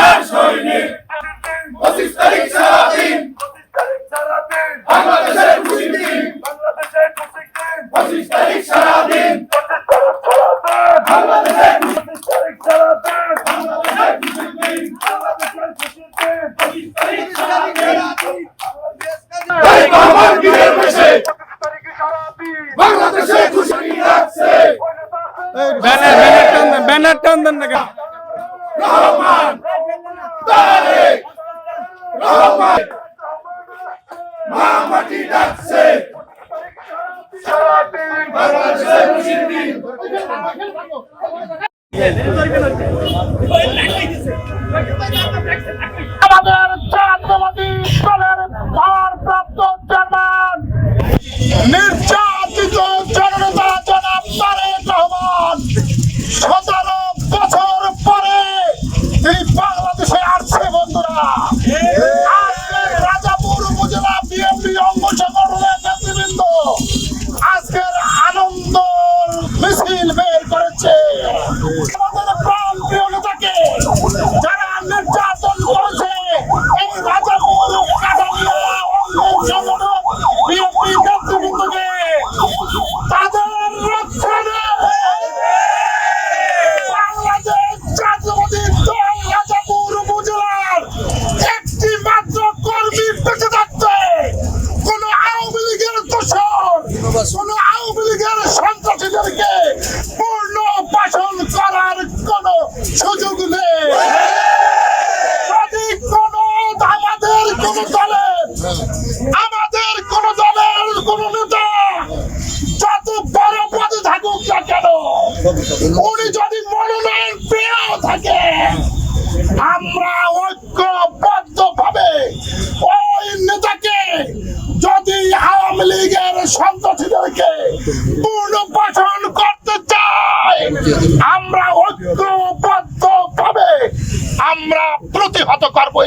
হাজার সৈনিক 25 তারিখ সারাদিন বাংলাদেশের খুশির দিন 25 তারিখ সারাদিন বাংলাদেশের খুশির দিন 25 তারিখ সারাদিন তাই আমার বীরের বেশে বাংলাদেশের খুশি রাখছে ব্যানার টান দেন না রহমান তারেক রহমান মা মাটি ডাকছে বাংলাদেশের খুশির দিন আমাদের জাতীয়বাদী দলের ভারপ্রাপ্ত চেয়ারম্যান নির্যাতিত জনতা জনাব তারেক রহমান 17 বছর পরে তিনি বাংলাদেশে আসছে। বন্ধুরা, আজকের রাজাপুর উপজেলা বিএনপি অঙ্গ সংগঠনের নেতৃবৃন্দ আজকের আনন্দ মিছিল বের করেছে। আমাদের প্রাণ প্রিয় নেতাকে যারা নির্যাতন করেছে এই রাজাপুর কাঠালিয়া অঙ্গ সংগঠন বিএনপি নেতৃবৃন্দকে তাদের রক্ষণে বাংলাদেশ জাতীয়বাদী দল রাজাপুর উপজেলার একটি মাত্র কর্মী বেঁচে থাকতে কোন আওয়ামী লীগের দোষর, কোন আওয়ামী লীগের সন্ত্রাসীদেরকে পূর্ণ শাসন করার কোন সুযোগ নেই। যদি আমাদের কোন দলের কোন নেতা যত বড় পদে থাকুক না কেন, উনি যদি মনোনয়ন পেয়েও থাকে, আমরা ঐক্যবদ্ধ ভাবে ওই নেতাকে যদি আওয়ামী লীগের সন্ত্রাসীদেরকে পূর্ণ শাসন করতে চাই, আমরা ঐক্যবদ্ধ ভাবে আমরা প্রতিহত করবো।